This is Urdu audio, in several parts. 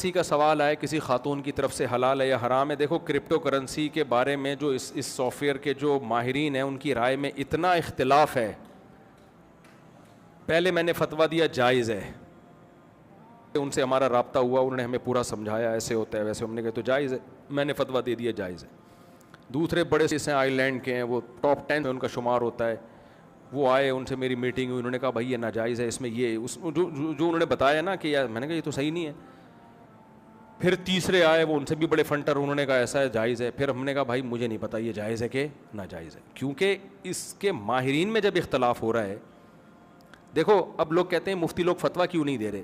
کسی کا سوال آئے کسی خاتون کی طرف سے حلال ہے یا حرام ہے. دیکھو کرپٹو کرنسی کے بارے میں جو اس سافٹ ویئر کے جو ماہرین ہیں ان کی رائے میں اتنا اختلاف ہے. پہلے میں نے فتویٰ دیا جائز ہے, ان سے ہمارا رابطہ ہوا, انہوں نے ہمیں پورا سمجھایا ایسے ہوتا ہے ویسے, ہم نے کہا تو جائز ہے, میں نے فتویٰ دے دیا جائز ہے. دوسرے بڑے سے آئی لینڈ کے ہیں, وہ ٹاپ 10 میں ان کا شمار ہوتا ہے, وہ آئے, ان سے میری میٹنگ ہوئی, انہوں نے کہا بھائی یہ ناجائز ہے, اس میں یہ جو انہوں نے بتایا نا کہ میں نے کہا یہ تو صحیح نہیں ہے. پھر تیسرے آئے, وہ ان سے بھی بڑے فنٹر, انہوں نے کہا ایسا ہے جائز ہے. پھر ہم نے کہا بھائی مجھے نہیں پتہ یہ جائز ہے کہ ناجائز ہے, کیونکہ اس کے ماہرین میں جب اختلاف ہو رہا ہے. دیکھو اب لوگ کہتے ہیں مفتی لوگ فتویٰ کیوں نہیں دے رہے.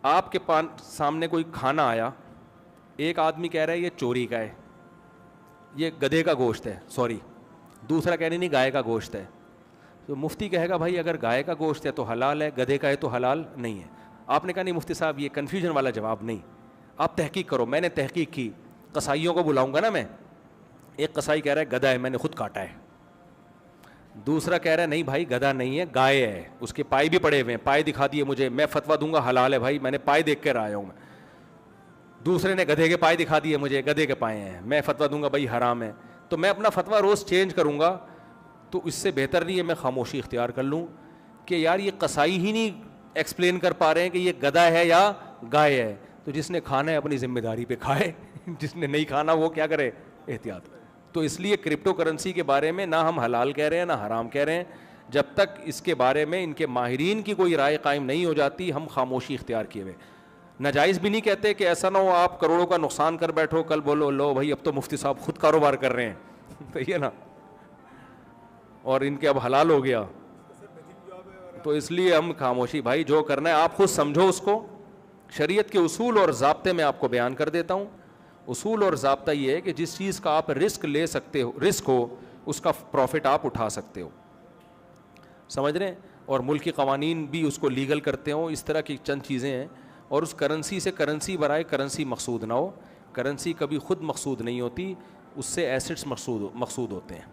آپ کے سامنے کوئی کھانا آیا, ایک آدمی کہہ رہا ہے یہ چوری کا ہے, یہ گدھے کا گوشت ہے, سوری, دوسرا کہہ رہے نہیں گائے کا گوشت ہے. تو مفتی کہے گا بھائی اگر گائے کا گوشت ہے تو حلال ہے, گدھے کا ہے تو حلال نہیں ہے. آپ نے کہا نہیں مفتی صاحب یہ کنفیوژن والا جواب نہیں, آپ تحقیق کرو. میں نے تحقیق کی, قصائیوں کو بلاؤں گا نا میں. ایک قصائی کہہ رہا ہے گدھا ہے, میں نے خود کاٹا ہے. دوسرا کہہ رہا ہے نہیں بھائی گدھا نہیں ہے, گائے ہے, اس کے پائے بھی پڑے ہوئے ہیں, پائے دکھا دیے مجھے, میں فتویٰ دوں گا حلال ہے بھائی, میں نے پائے دیکھ کر آیا ہوں میں. دوسرے نے گدھے کے پائے دکھا دیے مجھے, گدھے کے پائے ہیں, میں فتویٰ دوں گا بھائی حرام ہے. تو میں اپنا فتویٰ روز چینج کروں گا, تو اس سے بہتر نہیں ہے میں خاموشی اختیار کر لوں کہ یار یہ قصائی ہی نہیں ایکسپلین کر پا رہے ہیں کہ یہ گدھا ہے یا گائے ہے. تو جس نے کھانا ہے اپنی ذمہ داری پہ کھائے, جس نے نہیں کھانا وہ کیا کرے, احتیاط. تو اس لیے کرپٹو کرنسی کے بارے میں نہ ہم حلال کہہ رہے ہیں نہ حرام کہہ رہے ہیں. جب تک اس کے بارے میں ان کے ماہرین کی کوئی رائے قائم نہیں ہو جاتی ہم خاموشی اختیار کیے ہوئے. ناجائز بھی نہیں کہتے کہ ایسا نہ ہو آپ کروڑوں کا نقصان کر بیٹھو, کل بولو لو بھائی اب تو مفتی صاحب خود کاروبار کر رہے ہیں, صحیح ہے نا, اور ان کے اب حلال ہو گیا. تو اس لیے ہم خاموشی, بھائی جو کرنا ہے آپ خود سمجھو اس کو. شریعت کے اصول اور ضابطے میں آپ کو بیان کر دیتا ہوں. اصول اور ضابطہ یہ ہے کہ جس چیز کا آپ رسک لے سکتے ہو, رسک ہو, اس کا پروفٹ آپ اٹھا سکتے ہو, سمجھ رہے ہیں, اور ملکی قوانین بھی اس کو لیگل کرتے ہوں. اس طرح کی چند چیزیں ہیں. اور اس کرنسی سے کرنسی برائے کرنسی مقصود نہ ہو. کرنسی کبھی خود مقصود نہیں ہوتی, اس سے ایسٹس مقصود ہوتے ہیں.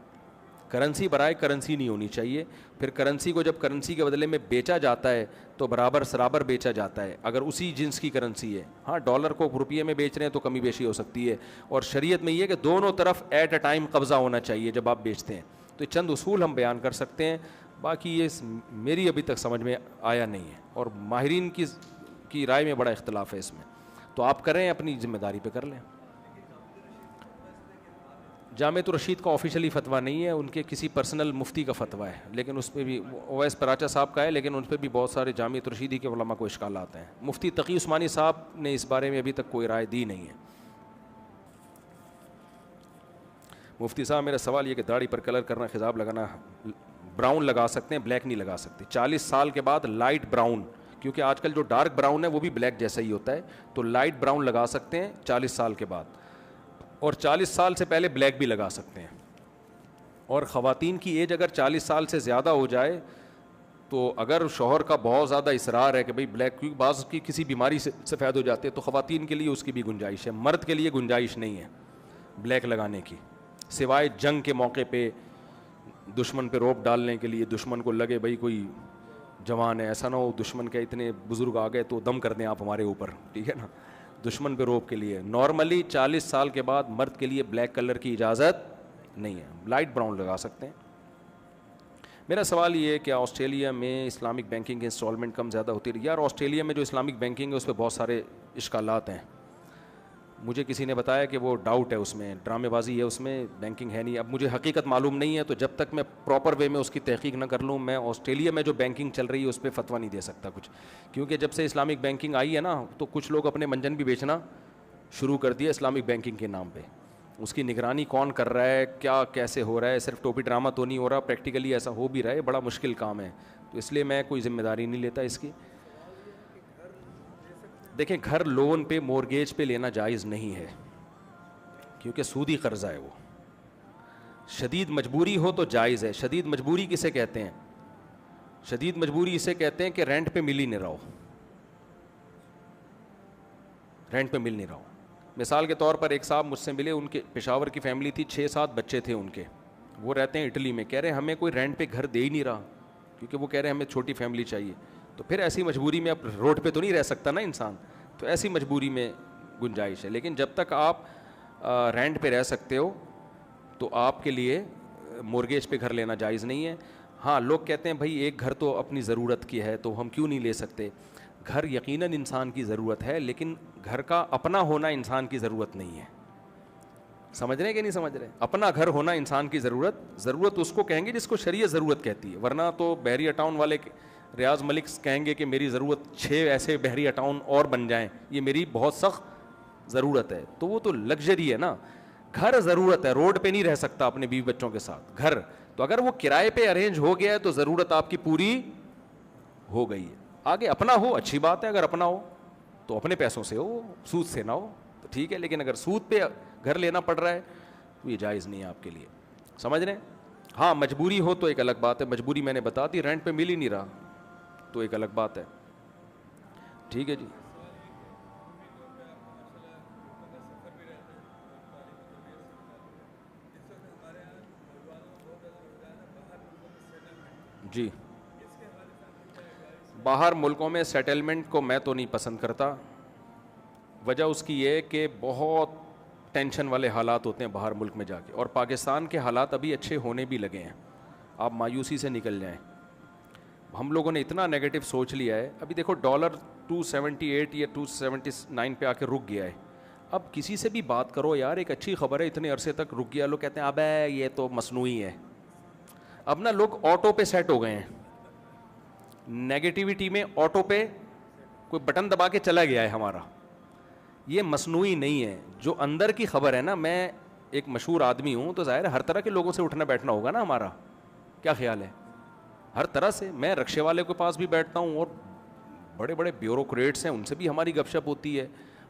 کرنسی برائے کرنسی نہیں ہونی چاہیے. پھر کرنسی کو جب کرنسی کے بدلے میں بیچا جاتا ہے تو برابر سرابر بیچا جاتا ہے, اگر اسی جنس کی کرنسی ہے. ہاں ڈالر کو روپیے میں بیچ رہے ہیں تو کمی بیشی ہو سکتی ہے, اور شریعت میں یہ کہ دونوں طرف ایٹ اے ٹائم قبضہ ہونا چاہیے جب آپ بیچتے ہیں. تو چند اصول ہم بیان کر سکتے ہیں, باقی یہ میری ابھی تک سمجھ میں آیا نہیں ہے, اور ماہرین کی رائے میں بڑا اختلاف ہے اس میں. تو آپ کریں اپنی ذمہ داری پہ کر لیں. جامعۃ الرشید کا آفیشیلی فتویٰ نہیں ہے, ان کے کسی پرسنل مفتی کا فتویٰ ہے, لیکن اس پہ بھی اویس پراچا صاحب کا ہے, لیکن ان پہ بھی بہت سارے جامعۃ الرشیدی کے علماء کو اشکالات ہیں. مفتی تقی عثمانی صاحب نے اس بارے میں ابھی تک کوئی رائے دی نہیں ہے. مفتی صاحب میرا سوال یہ کہ داڑھی پر کلر کرنا, خضاب لگانا, براؤن لگا سکتے ہیں, بلیک نہیں لگا سکتے. 40 سال کے بعد لائٹ براؤن, کیونکہ آج کل جو ڈارک براؤن ہے وہ بھی بلیک جیسا ہی ہوتا ہے, تو لائٹ براؤن لگا سکتے ہیں 40 سال کے بعد, اور 40 سال سے پہلے بلیک بھی لگا سکتے ہیں. اور خواتین کی ایج اگر 40 سال سے زیادہ ہو جائے تو اگر شوہر کا بہت زیادہ اصرار ہے کہ بھئی بلیک, کیونکہ بعض کی کسی بیماری سے سفید ہو جاتے ہیں, تو خواتین کے لیے اس کی بھی گنجائش ہے. مرد کے لیے گنجائش نہیں ہے بلیک لگانے کی, سوائے جنگ کے موقع پہ دشمن پہ روپ ڈالنے کے لیے. دشمن کو لگے بھئی کوئی جوان ہے, ایسا نہ ہو دشمن کے اتنے بزرگ آ گئے تو دم کر دیں آپ ہمارے اوپر, ٹھیک ہے نا, دشمن پہ روپ کے لیے. نارملی 40 سال کے بعد مرد کے لیے بلیک کلر کی اجازت نہیں ہے, لائٹ براؤن لگا سکتے ہیں. میرا سوال یہ ہے کہ آسٹریلیا میں اسلامک بینکنگ انسٹالمنٹ کم زیادہ ہوتی رہی. یار آسٹریلیا میں جو اسلامک بینکنگ ہے اس پہ بہت سارے اشکالات ہیں. مجھے کسی نے بتایا کہ وہ ڈاؤٹ ہے اس میں, ڈرامے بازی ہے اس میں, بینکنگ ہے نہیں. اب مجھے حقیقت معلوم نہیں ہے, تو جب تک میں پراپر وے میں اس کی تحقیق نہ کر لوں میں آسٹریلیا میں جو بینکنگ چل رہی ہے اس پہ فتویٰ نہیں دے سکتا کچھ. کیونکہ جب سے اسلامک بینکنگ آئی ہے نا تو کچھ لوگ اپنے منجن بھی بیچنا شروع کر دیا اسلامک بینکنگ کے نام پہ. اس کی نگرانی کون کر رہا ہے, کیا کیسے ہو رہا ہے, صرف ٹوپی ڈرامہ تو نہیں ہو رہا, پریکٹیکلی ایسا ہو بھی رہا ہے, بڑا مشکل کام ہے. تو اس لیے میں کوئی ذمہ داری نہیں لیتا اس کی. دیکھیں گھر لون پہ مورگیج پہ لینا جائز نہیں ہے, کیونکہ سودی قرضہ ہے وہ. شدید مجبوری ہو تو جائز ہے. شدید مجبوری کسے کہتے ہیں؟ شدید مجبوری اسے کہتے ہیں کہ رینٹ پہ مل ہی نہیں رہا ہو, رینٹ پہ مل نہیں رہا ہو. مثال کے طور پر ایک صاحب مجھ سے ملے, ان کے پشاور کی فیملی تھی, 6-7 بچے تھے ان کے, وہ رہتے ہیں اٹلی میں. کہہ رہے ہمیں کوئی رینٹ پہ گھر دے ہی نہیں رہا, کیونکہ وہ کہہ رہے ہمیں چھوٹی فیملی چاہیے. تو پھر ایسی مجبوری میں اب روڈ پہ تو نہیں رہ سکتا نا انسان, تو ایسی مجبوری میں گنجائش ہے. لیکن جب تک آپ رینٹ پہ رہ سکتے ہو تو آپ کے لیے مورگیج پہ گھر لینا جائز نہیں ہے. ہاں لوگ کہتے ہیں بھائی ایک گھر تو اپنی ضرورت کی ہے تو ہم کیوں نہیں لے سکتے. گھر یقیناً انسان کی ضرورت ہے, لیکن گھر کا اپنا ہونا انسان کی ضرورت نہیں ہے. سمجھ رہے ہیں کہ نہیں سمجھ رہے؟ اپنا گھر ہونا انسان کی ضرورت اس کو کہیں گے جس کو شریعت ضرورت کہتی ہے. ورنہ تو بحریہ ٹاؤن والے ریاض ملک کہیں گے کہ میری ضرورت 6 ایسے بحریہ ٹاؤن اور بن جائیں, یہ میری بہت سخت ضرورت ہے. تو وہ تو لگژری ہے نا. گھر ضرورت ہے, روڈ پہ نہیں رہ سکتا اپنے بیوی بچوں کے ساتھ. گھر تو اگر وہ کرائے پہ ارینج ہو گیا ہے تو ضرورت آپ کی پوری ہو گئی ہے. آگے اپنا ہو اچھی بات ہے, اگر اپنا ہو تو اپنے پیسوں سے ہو, سود سے نہ ہو تو ٹھیک ہے. لیکن اگر سود پہ گھر لینا پڑ رہا ہے تو یہ جائز نہیں ہے آپ کے لیے. سمجھ رہے ہیں؟ ہاں مجبوری ہو تو ایک الگ بات ہے. مجبوری میں نے بتا دی, رینٹ پہ مل ہی نہیں رہا تو ایک الگ بات ہے. ٹھیک ہے جی. جی باہر ملکوں میں سیٹلمنٹ کو میں تو نہیں پسند کرتا. وجہ اس کی یہ کہ بہت ٹینشن والے حالات ہوتے ہیں باہر ملک میں جا کے, اور پاکستان کے حالات ابھی اچھے ہونے بھی لگے ہیں. آپ مایوسی سے نکل جائیں. ہم لوگوں نے اتنا نیگیٹو سوچ لیا ہے. ابھی دیکھو ڈالر 278 یا 279 پہ آ کے رک گیا ہے. اب کسی سے بھی بات کرو یار, ایک اچھی خبر ہے اتنے عرصے تک رک گیا, لوگ کہتے ہیں اب یہ تو مصنوعی ہے. اب نا لوگ آٹو پہ سیٹ ہو گئے ہیں. نیگیٹیوٹی میں آٹو پہ کوئی بٹن دبا کے چلا گیا ہے ہمارا. یہ مصنوعی نہیں ہے. جو اندر کی خبر ہے نا, میں ایک مشہور آدمی ہوں تو ظاہر ہے ہر طرح کے لوگوں سے اٹھنا بیٹھنا ہوگا نا ہمارا. کیا خیال ہے؟ ہر طرح سے. میں رکشے والے کے پاس بھی بیٹھتا ہوں, اور بڑے بڑے بیوروکریٹس ہیں ان سے بھی ہماری گپ شپ ہوتی ہے.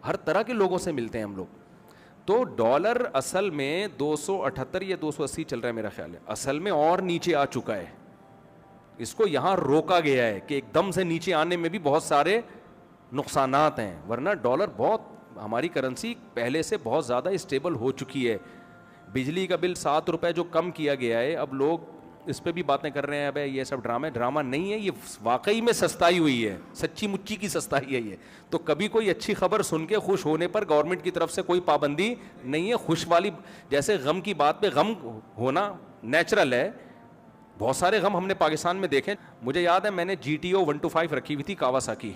ہر طرح کے لوگوں سے ملتے ہیں ہم لوگ. تو ڈالر اصل میں 278 یا 280 چل رہا ہے میرا خیال ہے, اصل میں اور نیچے آ چکا ہے. اس کو یہاں روکا گیا ہے کہ ایک دم سے نیچے آنے میں بھی بہت سارے نقصانات ہیں. ورنہ ڈالر بہت, ہماری کرنسی پہلے سے بہت زیادہ اسٹیبل ہو چکی ہے. بجلی کا بل 7 روپے جو کم کیا گیا ہے, اب لوگ اس پہ بھی باتیں کر رہے ہیں ابے یہ سب ڈرامہ نہیں ہے, یہ واقعی میں سستائی ہوئی ہے, سچی مچی کی سستائی ہے یہ. تو کبھی کوئی اچھی خبر سن کے خوش ہونے پر گورنمنٹ کی طرف سے کوئی پابندی نہیں ہے. خوش والی جیسے غم کی بات پہ غم ہونا نیچرل ہے. بہت سارے غم ہم نے پاکستان میں دیکھے. مجھے یاد ہے میں نے GTO 125 رکھی ہوئی تھی کاواساکی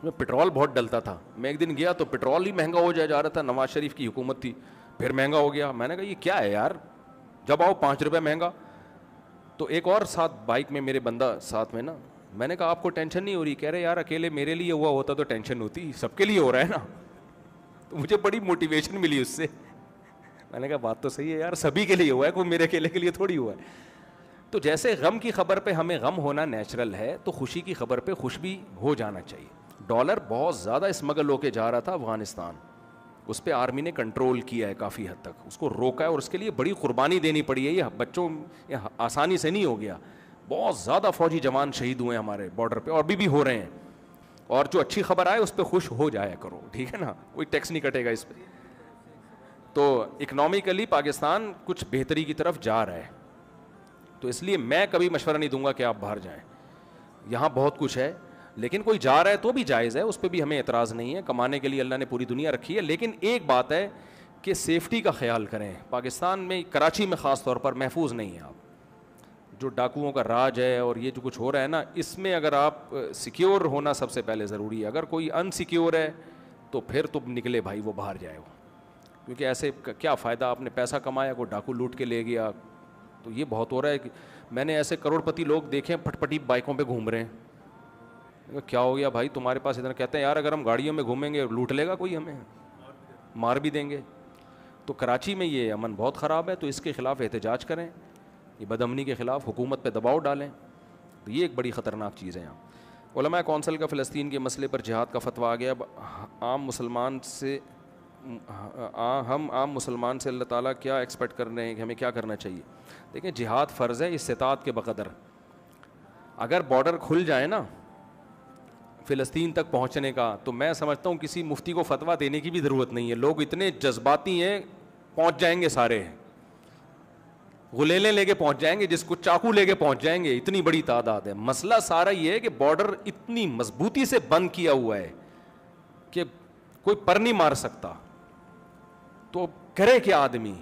میں, پٹرول بہت ڈلتا تھا. میں ایک دن گیا تو پٹرول ہی مہنگا ہو جا رہا تھا. نواز شریف کی حکومت تھی, پھر مہنگا ہو گیا. میں نے کہا یہ کیا ہے یار, جب آؤ 5 روپے مہنگا. تو ایک اور ساتھ بائک میں میرے بندہ ساتھ میں نا, میں نے کہا آپ کو ٹینشن نہیں ہو رہی؟ کہہ رہے یار اکیلے میرے لیے ہوا ہوتا تو ٹینشن ہوتی, سب کے لیے ہو رہا ہے نا. تو مجھے بڑی موٹیویشن ملی اس سے. میں نے کہا بات تو صحیح ہے یار, سبھی کے لیے ہوا ہے, کوئی میرے اکیلے کے لیے تھوڑی ہوا ہے. تو جیسے غم کی خبر پہ ہمیں غم ہونا نیچرل ہے, تو خوشی کی خبر پہ خوش بھی ہو جانا چاہیے. ڈالر بہت زیادہ اسمگل ہو کے جا رہا تھا افغانستان, اس پہ آرمی نے کنٹرول کیا ہے کافی حد تک, اس کو روکا ہے, اور اس کے لیے بڑی قربانی دینی پڑی ہے. یہ بچوں یہ آسانی سے نہیں ہو گیا. بہت زیادہ فوجی جوان شہید ہوئے ہیں ہمارے بارڈر پہ, اور بھی ہو رہے ہیں. اور جو اچھی خبر آئے اس پہ خوش ہو جایا کرو, ٹھیک ہے نا, کوئی ٹیکس نہیں کٹے گا اس پہ. تو اکنامکلی پاکستان کچھ بہتری کی طرف جا رہا ہے. تو اس لیے میں کبھی مشورہ نہیں دوں گا کہ آپ باہر جائیں. یہاں بہت کچھ ہے, لیکن کوئی جا رہا ہے تو بھی جائز ہے, اس پہ بھی ہمیں اعتراض نہیں ہے. کمانے کے لیے اللہ نے پوری دنیا رکھی ہے. لیکن ایک بات ہے کہ سیفٹی کا خیال کریں. پاکستان میں کراچی میں خاص طور پر محفوظ نہیں ہیں آپ. جو ڈاکوؤں کا راج ہے اور یہ جو کچھ ہو رہا ہے نا, اس میں اگر آپ سیکیور ہونا سب سے پہلے ضروری ہے. اگر کوئی انسیکیور ہے تو پھر تو نکلے بھائی, وہ باہر جائے وہ, کیونکہ ایسے کیا فائدہ, آپ نے پیسہ کمایا کوئی ڈاکو لوٹ کے لے گیا. تو یہ بہت ہو رہا ہے. کہ میں نے ایسے کروڑ پتی لوگ دیکھے ہیں پھٹ پٹی بائکوں پہ گھوم رہے ہیں. کیا ہو گیا بھائی تمہارے پاس اتنا؟ کہتے ہیں یار اگر ہم گاڑیوں میں گھومیں گے لوٹ لے گا کوئی, ہمیں مار بھی دیں گے. تو کراچی میں یہ امن بہت خراب ہے, تو اس کے خلاف احتجاج کریں, یہ بدامنی کے خلاف حکومت پہ دباؤ ڈالیں. تو یہ ایک بڑی خطرناک چیز ہے. یہاں علماء کونسل کا فلسطین کے مسئلے پر جہاد کا فتویٰ آ گیا. ہم عام مسلمان سے اللہ تعالیٰ کیا ایکسپیکٹ کر رہے ہیں کہ ہمیں کیا کرنا چاہیے؟ دیکھیں جہاد فرض ہے استطاعت کے بقدر. اگر بارڈر کھل جائے نا فلسطین تک پہنچنے کا, تو میں سمجھتا ہوں کسی مفتی کو فتویٰ دینے کی بھی ضرورت نہیں ہے. لوگ اتنے جذباتی ہیں, پہنچ جائیں گے سارے, غلیلیں لے کے پہنچ جائیں گے, جس کو چاقو لے کے پہنچ جائیں گے. اتنی بڑی تعداد ہے. مسئلہ سارا یہ ہے کہ بارڈر اتنی مضبوطی سے بند کیا ہوا ہے, کہ کوئی پر نہیں مار سکتا, تو کرے کیا آدمی.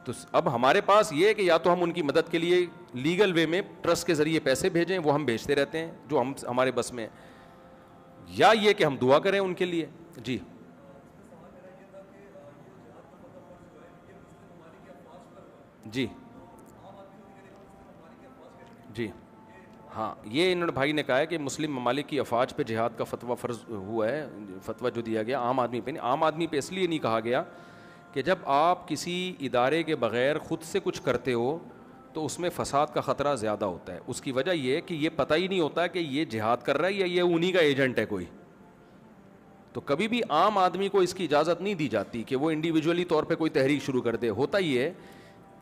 تو اب ہمارے پاس یہ ہے کہ یا تو ہم ان کی مدد کے لیے لیگل وے میں ٹرسٹ کے ذریعے پیسے بھیجیں, وہ ہم بھیجتے رہتے ہیں جو ہمارے بس میں ہے, یا یہ کہ ہم دعا کریں ان کے لیے. جی جی جی ہاں, یہ انہوں نے بھائی نے کہا ہے کہ مسلم ممالک کی افواج پہ جہاد کا فتویٰ فرض ہوا ہے, فتویٰ جو دیا گیا عام آدمی پہ نہیں. عام آدمی پہ اس لیے نہیں کہا گیا کہ جب آپ کسی ادارے کے بغیر خود سے کچھ کرتے ہو تو اس میں فساد کا خطرہ زیادہ ہوتا ہے. اس کی وجہ یہ ہے کہ یہ پتہ ہی نہیں ہوتا کہ یہ جہاد کر رہا ہے یا یہ انہی کا ایجنٹ ہے کوئی. تو کبھی بھی عام آدمی کو اس کی اجازت نہیں دی جاتی کہ وہ انڈیویجولی طور پہ کوئی تحریک شروع کر دے. ہوتا یہ ہے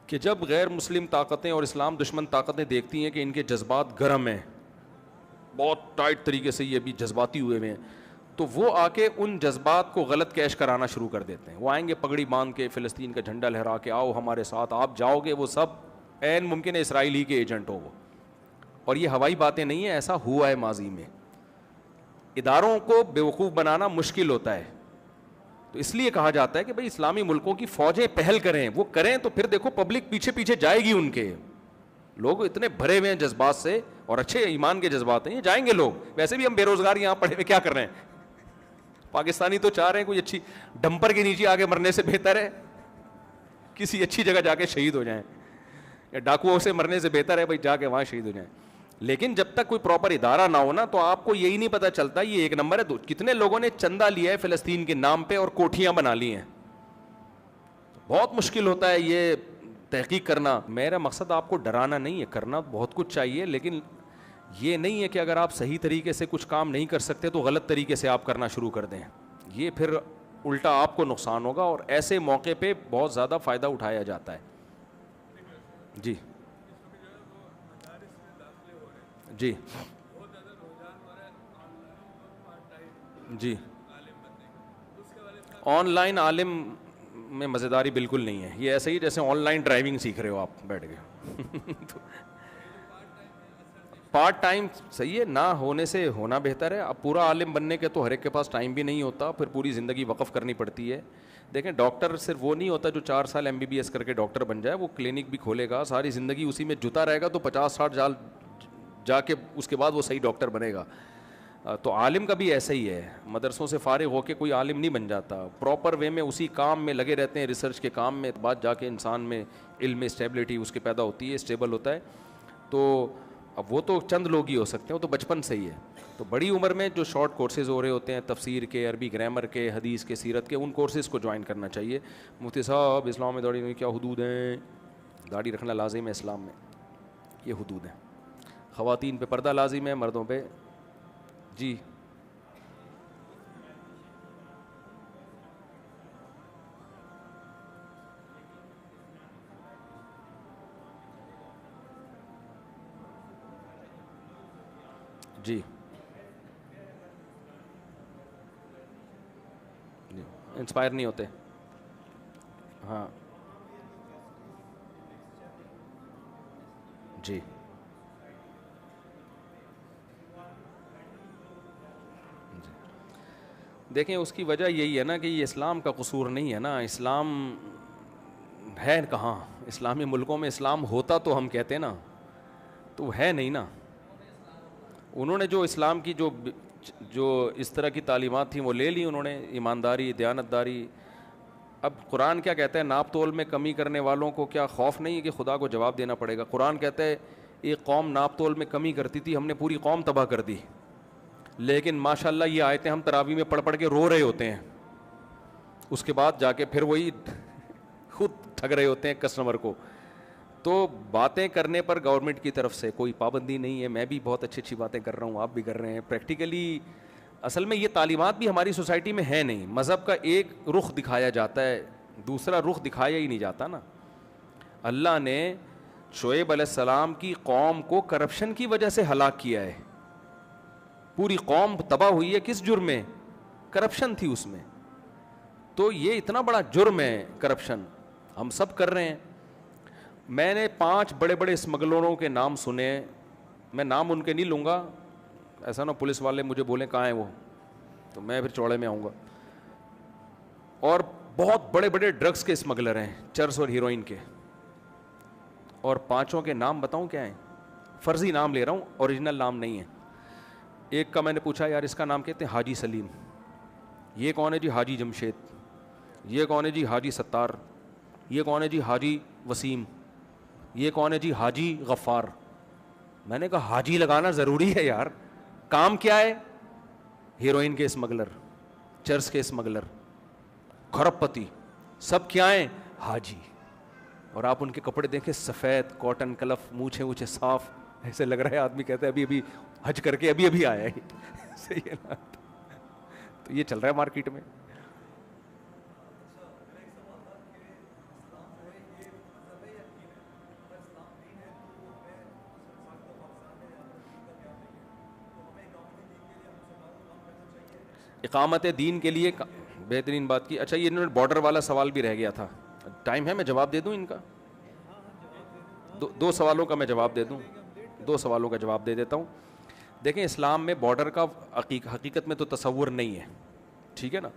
کہ جب غیر مسلم طاقتیں اور اسلام دشمن طاقتیں دیکھتی ہیں کہ ان کے جذبات گرم ہیں, بہت ٹائٹ طریقے سے یہ بھی جذباتی ہوئے ہوئے ہیں, تو وہ آ کے ان جذبات کو غلط کیش کرانا شروع کر دیتے ہیں. وہ آئیں گے پگڑی باندھ کے, فلسطین کا جھنڈا لہرا کے, آؤ ہمارے ساتھ, آپ جاؤ گے, وہ سب عین ممکن ہے اسرائیلی کے ایجنٹ ہو وہ. اور یہ ہوائی باتیں نہیں ہیں, ایسا ہوا ہے ماضی میں. اداروں کو بیوقوف بنانا مشکل ہوتا ہے, تو اس لیے کہا جاتا ہے کہ بھئی اسلامی ملکوں کی فوجیں پہل کریں, وہ کریں تو پھر دیکھو پبلک پیچھے پیچھے جائے گی. ان کے لوگ اتنے بھرے ہوئے ہیں جذبات سے, اور اچھے ایمان کے جذبات ہیں, یہ جائیں گے لوگ. ویسے بھی ہم بے روزگار یہاں پڑے ہوئے کیا کر رہے ہیں, پاکستانی تو چاہ رہے ہیں کوئی اچھی ڈمپر کے نیچے آگے مرنے سے بہتر ہے کسی اچھی جگہ جا کے شہید ہو جائیں, یا ڈاکوؤں سے مرنے سے بہتر ہے بھائی جا کے وہاں شہید ہو جائیں. لیکن جب تک کوئی پراپر ادارہ نہ ہونا تو آپ کو یہی نہیں پتا چلتا یہ ایک نمبر ہے. کتنے لوگوں نے چندہ لیا ہے فلسطین کے نام پہ اور کوٹھیاں بنا لی ہیں. بہت مشکل ہوتا ہے یہ تحقیق کرنا. میرا مقصد آپ کو ڈرانا نہیں ہے, کرنا بہت کچھ چاہیے, لیکن یہ نہیں ہے کہ اگر آپ صحیح طریقے سے کچھ کام نہیں کر سکتے تو غلط طریقے سے آپ کرنا شروع کر دیں. یہ پھر الٹا آپ کو نقصان ہوگا, اور ایسے موقع پہ بہت زیادہ فائدہ اٹھایا جاتا ہے. جی جی جی آن لائن عالم میں مزیداری بالکل نہیں ہے. یہ ایسے ہی جیسے آن لائن ڈرائیونگ سیکھ رہے ہو آپ بیٹھ کے. پارٹ ٹائم صحیح ہے, نہ ہونے سے ہونا بہتر ہے. اب پورا عالم بننے کے تو ہر ایک کے پاس ٹائم بھی نہیں ہوتا, پھر پوری زندگی وقف کرنی پڑتی ہے. دیکھیں ڈاکٹر صرف وہ نہیں ہوتا جو 4 سال MBBS کر کے ڈاکٹر بن جائے, وہ کلینک بھی کھولے گا, ساری زندگی اسی میں جتا رہے گا, تو 50-60 سال جا کے اس کے بعد وہ صحیح ڈاکٹر بنے گا. تو عالم کا بھی ایسا ہی ہے, مدرسوں سے فارغ ہو کے کوئی عالم نہیں بن جاتا. پراپر وے میں اسی کام میں لگے رہتے ہیں, ریسرچ کے کام میں, بعد جا کے انسان میں علم میں اسٹیبلٹی اس کے پیدا ہوتی ہے, اسٹیبل ہوتا ہے. تو اب وہ تو چند لوگ ہی ہو سکتے ہیں, وہ تو بچپن سے ہی ہے. تو بڑی عمر میں جو شارٹ کورسز ہو رہے ہوتے ہیں, تفسیر کے, عربی گرامر کے, حدیث کے, سیرت کے, ان کورسز کو جوائن کرنا چاہیے. مفتی صاحب اسلام میں داڑھی کیا حدود ہیں؟ داڑھی رکھنا لازم ہے اسلام میں, یہ حدود ہیں. خواتین پہ پردہ لازم ہے, مردوں پہ جی جی انسپائر نہیں ہوتے. ہاں جی دیکھیں اس کی وجہ یہی ہے نا کہ یہ اسلام کا قصور نہیں ہے نا. اسلام ہے کہاں؟ اسلامی ملکوں میں اسلام ہوتا تو ہم کہتے نا, تو ہے نہیں نا. انہوں نے جو اسلام کی جو اس طرح کی تعلیمات تھیں وہ لے لی انہوں نے, ایمانداری, دیانتداری. اب قرآن کیا کہتا ہے, ناپ تول میں کمی کرنے والوں کو کیا خوف نہیں ہے کہ خدا کو جواب دینا پڑے گا؟ قرآن کہتا ہے ایک قوم ناپ تول میں کمی کرتی تھی, ہم نے پوری قوم تباہ کر دی. لیکن ماشاءاللہ یہ آیتیں ہم تراویح میں پڑھ کے رو رہے ہوتے ہیں, اس کے بعد جا کے پھر وہی خود ٹھگ رہے ہوتے ہیں کسٹمر کو. تو باتیں کرنے پر گورنمنٹ کی طرف سے کوئی پابندی نہیں ہے. میں بھی بہت اچھی اچھی باتیں کر رہا ہوں, آپ بھی کر رہے ہیں. پریکٹیکلی اصل میں یہ تعلیمات بھی ہماری سوسائٹی میں ہے نہیں. مذہب کا ایک رخ دکھایا جاتا ہے, دوسرا رخ دکھایا ہی نہیں جاتا نا. اللہ نے شعیب علیہ السلام کی قوم کو کرپشن کی وجہ سے ہلاک کیا ہے. پوری قوم تباہ ہوئی ہے کس جرم میں؟ کرپشن تھی اس میں. تو یہ اتنا بڑا جرم ہے کرپشن, ہم سب کر رہے ہیں. میں نے 5 بڑے بڑے اسمگلروں کے نام سنے, میں نام ان کے نہیں لوں گا, ایسا نہ پولیس والے مجھے بولیں کہاں ہیں وہ. تو میں پھر چوڑے میں آؤں گا. اور بہت بڑے بڑے ڈرگس کے اسمگلر ہیں, چرس اور ہیروئن کے, اور پانچوں کے نام بتاؤں کیا ہیں؟ فرضی نام لے رہا ہوں, اوریجنل نام نہیں ہے. ایک کا میں نے پوچھا یار اس کا نام کہتے ہیں حاجی سلیم, یہ کون ہے جی؟ حاجی جمشید. یہ کون ہے جی؟ حاجی ستار. یہ کون ہے جی؟ حاجی وسیم. یہ کون ہے جی؟ حاجی غفار. میں نے کہا حاجی لگانا ضروری ہے یار, کام کیا ہے؟ ہیروئن کے اسمگلر, چرس کے اسمگلر, کھرب پتی, سب کیا ہیں؟ حاجی. اور آپ ان کے کپڑے دیکھیں, سفید کاٹن کلف, مونچھیں وونچھیں صاف, ایسے لگ رہا ہے آدمی کہتا ہے ابھی حج کر کے ابھی آیا ہے. صحیح ہے نا؟ تو یہ چل رہا ہے مارکیٹ میں. اقامت دین کے لیے بہترین بات کی. اچھا یہ انہوں نے بارڈر والا سوال بھی رہ گیا تھا, ٹائم ہے میں جواب دے دوں ان کا؟ دو سوالوں کا میں جواب دے دوں, 2 سوالوں کا جواب دے دیتا ہوں. دیکھیں اسلام میں بارڈر کا حقیقت میں تو تصور نہیں ہے, ٹھیک ہے نا,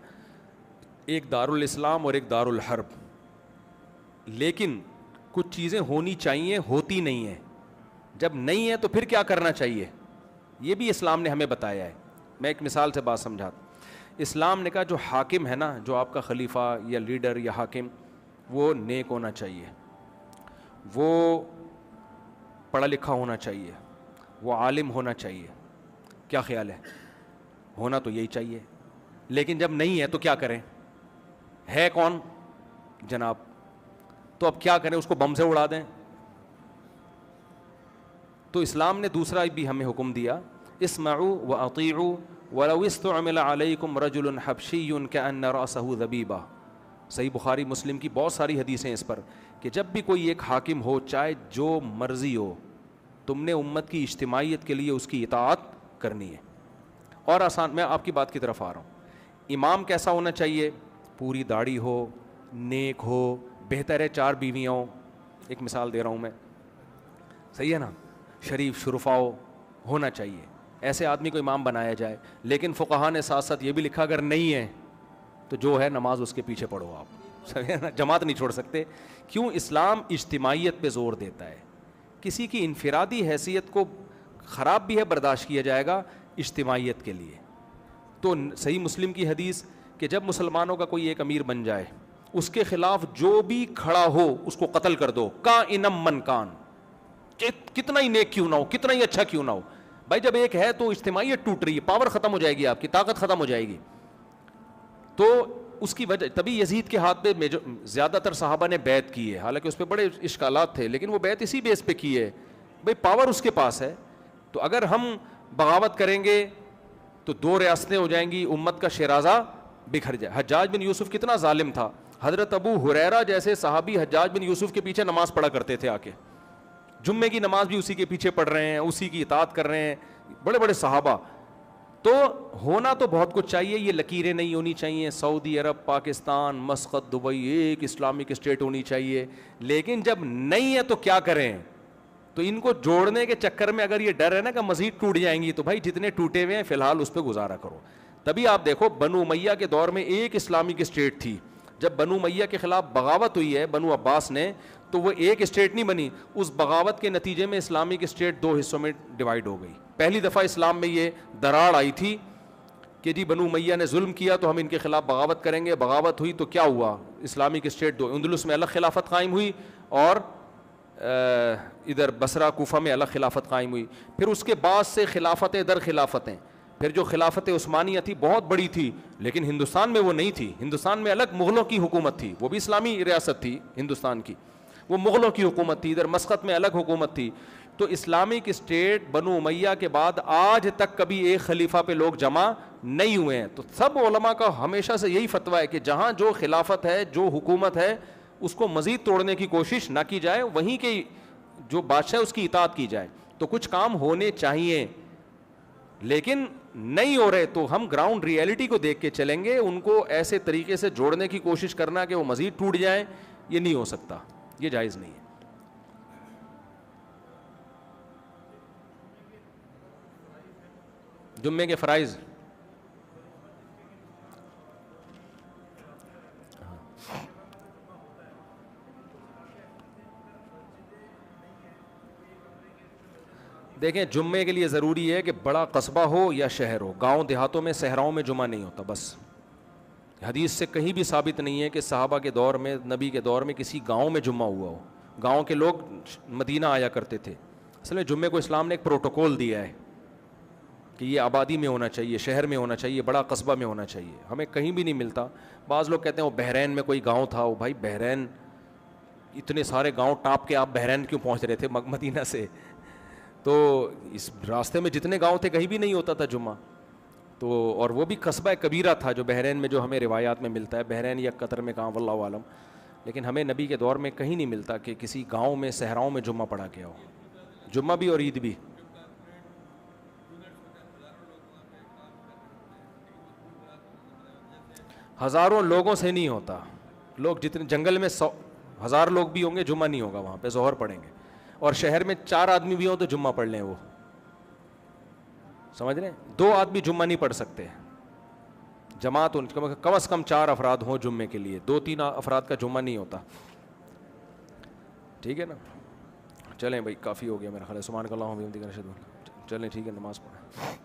ایک دارالاسلام اور ایک دارالحرب, لیکن کچھ چیزیں ہونی چاہیے, ہوتی نہیں ہیں. جب نہیں ہے تو پھر کیا کرنا چاہیے, یہ بھی اسلام نے ہمیں بتایا ہے. میں ایک مثال سے بات سمجھاتا ہوں. اسلام نے کہا جو حاکم ہے نا, جو آپ کا خلیفہ یا لیڈر یا حاکم, وہ نیک ہونا چاہیے, وہ پڑھا لکھا ہونا چاہیے, وہ عالم ہونا چاہیے. کیا خیال ہے؟ ہونا تو یہی چاہیے, لیکن جب نہیں ہے تو کیا کریں؟ ہے کون جناب؟ تو اب کیا کریں, اس کو بم سے اڑا دیں؟ تو اسلام نے دوسرا بھی ہمیں حکم دیا, اسمعوا واطیعوا ولو استعمل علیکم رجل حبشی کأن رأسہ ذبیبہ. صحیح بخاری مسلم کی بہت ساری حدیثیں اس پر, کہ جب بھی کوئی ایک حاکم ہو, چاہے جو مرضی ہو, تم نے امت کی اجتماعیت کے لیے اس کی اطاعت کرنی ہے. اور آسان, میں آپ کی بات کی طرف آ رہا ہوں. امام کیسا ہونا چاہیے؟ پوری داڑھی ہو, نیک ہو, بہتر ہے 4 بیویاں ہوں. ایک مثال دے رہا ہوں میں, صحیح ہے نا, شریف شرفاء ہونا چاہیے, ایسے آدمی کو امام بنایا جائے. لیکن فقہا نے ساتھ ساتھ یہ بھی لکھا اگر نہیں ہے تو جو ہے نماز اس کے پیچھے پڑھو آپ, صحیح ہے نا, جماعت نہیں چھوڑ سکتے. کیوں؟ اسلام اجتماعیت پہ زور دیتا ہے. کسی کی انفرادی حیثیت کو خراب بھی ہے برداشت کیا جائے گا اجتماعیت کے لیے. تو صحیح مسلم کی حدیث کہ جب مسلمانوں کا کوئی ایک امیر بن جائے, اس کے خلاف جو بھی کھڑا ہو اس کو قتل کر دو, کائنم من کان, کتنا ہی نیک کیوں نہ ہو, کتنا ہی اچھا کیوں نہ ہو. بھائی جب ایک ہے تو اجتماعیت ٹوٹ رہی ہے, پاور ختم ہو جائے گی, آپ کی طاقت ختم ہو جائے گی. تو اس کی وجہ, تبھی یزید کے ہاتھ پہ زیادہ تر صحابہ نے بیعت کی ہے, حالانکہ اس پہ بڑے اشکالات تھے, لیکن وہ بیعت اسی بیس پہ کی ہے, بھائی پاور اس کے پاس ہے. تو اگر ہم بغاوت کریں گے تو 2 ریاستیں ہو جائیں گی, امت کا شیرازہ بکھر جائے. حجاج بن یوسف کتنا ظالم تھا, حضرت ابو ہریرہ جیسے صحابی حجاج بن یوسف کے پیچھے نماز پڑھا کرتے تھے, آ کے جمعے کی نماز بھی اسی کے پیچھے پڑھ رہے ہیں, اسی کی اطاعت کر رہے ہیں, بڑے بڑے صحابہ. تو ہونا تو بہت کچھ چاہیے, یہ لکیریں نہیں ہونی چاہیے, سعودی عرب, پاکستان, مسقط, دبئی ایک اسلامک اسٹیٹ ہونی چاہیے. لیکن جب نہیں ہے تو کیا کریں؟ تو ان کو جوڑنے کے چکر میں اگر یہ ڈر ہے نا کہ مزید ٹوٹ جائیں گی, تو بھائی جتنے ٹوٹے ہوئے ہیں فی الحال اس پہ گزارا کرو. تبھی آپ دیکھو بنو امیہ کے دور میں ایک اسلامک اسٹیٹ تھی, جب بنو امیہ کے خلاف بغاوت ہوئی ہے بنو عباس نے, تو وہ ایک اسٹیٹ نہیں بنی, اس بغاوت کے نتیجے میں اسلامک اسٹیٹ 2 حصوں میں ڈیوائیڈ ہو گئی. پہلی دفعہ اسلام میں یہ دراڑ آئی تھی کہ جی بنو امیہ نے ظلم کیا تو ہم ان کے خلاف بغاوت کریں گے. بغاوت ہوئی تو کیا ہوا, اسلامک اسٹیٹ 2, اندلس میں الگ خلافت قائم ہوئی, اور ادھر بصرہ کوفہ میں الگ خلافت قائم ہوئی. پھر اس کے بعد سے خلافتیں در خلافتیں, پھر جو خلافت عثمانیہ تھی بہت بڑی تھی, لیکن ہندوستان میں وہ نہیں تھی. ہندوستان میں الگ مغلوں کی حکومت تھی, وہ بھی اسلامی ریاست تھی ہندوستان کی, وہ مغلوں کی حکومت تھی. ادھر مسقط میں الگ حکومت تھی. تو اسلامک اسٹیٹ بنو امیہ کے بعد آج تک کبھی ایک خلیفہ پہ لوگ جمع نہیں ہوئے ہیں. تو سب علماء کا ہمیشہ سے یہی فتویٰ ہے کہ جہاں جو خلافت ہے, جو حکومت ہے, اس کو مزید توڑنے کی کوشش نہ کی جائے, وہیں کے جو بادشاہ ہے اس کی اطاعت کی جائے. تو کچھ کام ہونے چاہیے, لیکن نہیں ہو رہے تو ہم گراؤنڈ ریئلٹی کو دیکھ کے چلیں گے. ان کو ایسے طریقے سے جوڑنے کی کوشش کرنا کہ وہ مزید ٹوٹ جائیں, یہ نہیں ہو سکتا, یہ جائز نہیں ہے. جمعے کے فرائض دیکھیں جمعے کے لیے ضروری ہے کہ بڑا قصبہ ہو یا شہر ہو. گاؤں دیہاتوں میں صحراؤں میں جمعہ نہیں ہوتا. بس حدیث سے کہیں بھی ثابت نہیں ہے کہ صحابہ کے دور میں, نبی کے دور میں کسی گاؤں میں جمعہ ہوا ہو. گاؤں کے لوگ مدینہ آیا کرتے تھے. اصل میں جمعے کو اسلام نے ایک پروٹوکول دیا ہے کہ یہ آبادی میں ہونا چاہیے, شہر میں ہونا چاہیے, بڑا قصبہ میں ہونا چاہیے. ہمیں کہیں بھی نہیں ملتا. بعض لوگ کہتے ہیں وہ بحرین میں کوئی گاؤں تھا. وہ بھائی بحرین اتنے سارے گاؤں ٹاپ کے آپ بحرین کیوں پہنچ رہے تھے مدینہ سے؟ تو اس راستے میں جتنے گاؤں تھے کہیں بھی نہیں ہوتا تھا جمعہ. تو اور وہ بھی قصبہ کبیرہ تھا جو بحرین میں, جو ہمیں روایات میں ملتا ہے. بحرین یا قطر میں کہاں واللہ عالم, لیکن ہمیں نبی کے دور میں کہیں نہیں ملتا کہ کسی گاؤں میں صحراؤں میں جمعہ پڑھا گیا ہو. جمعہ بھی اور عید بھی. ہزاروں لوگوں سے نہیں ہوتا. لوگ جتنے جنگل میں 1,000 لوگ بھی ہوں گے جمعہ نہیں ہوگا وہاں پہ, ظہر پڑھیں گے. اور شہر میں 4 آدمی بھی ہوں تو جمعہ پڑھ لیں. وہ سمجھ رہے ہیں, 2 آدمی جمعہ نہیں پڑھ سکتے. جماعت کم از کم 4 افراد ہوں جمعے کے لیے. 2-3 افراد کا جمعہ نہیں ہوتا. ٹھیک ہے نا. چلیں بھائی کافی ہو گیا میرا خیال ہے. سبحانک اللہم و بحمدک اشہد ان لا الہ الا انت. چلیں ٹھیک ہے, نماز پڑھیں.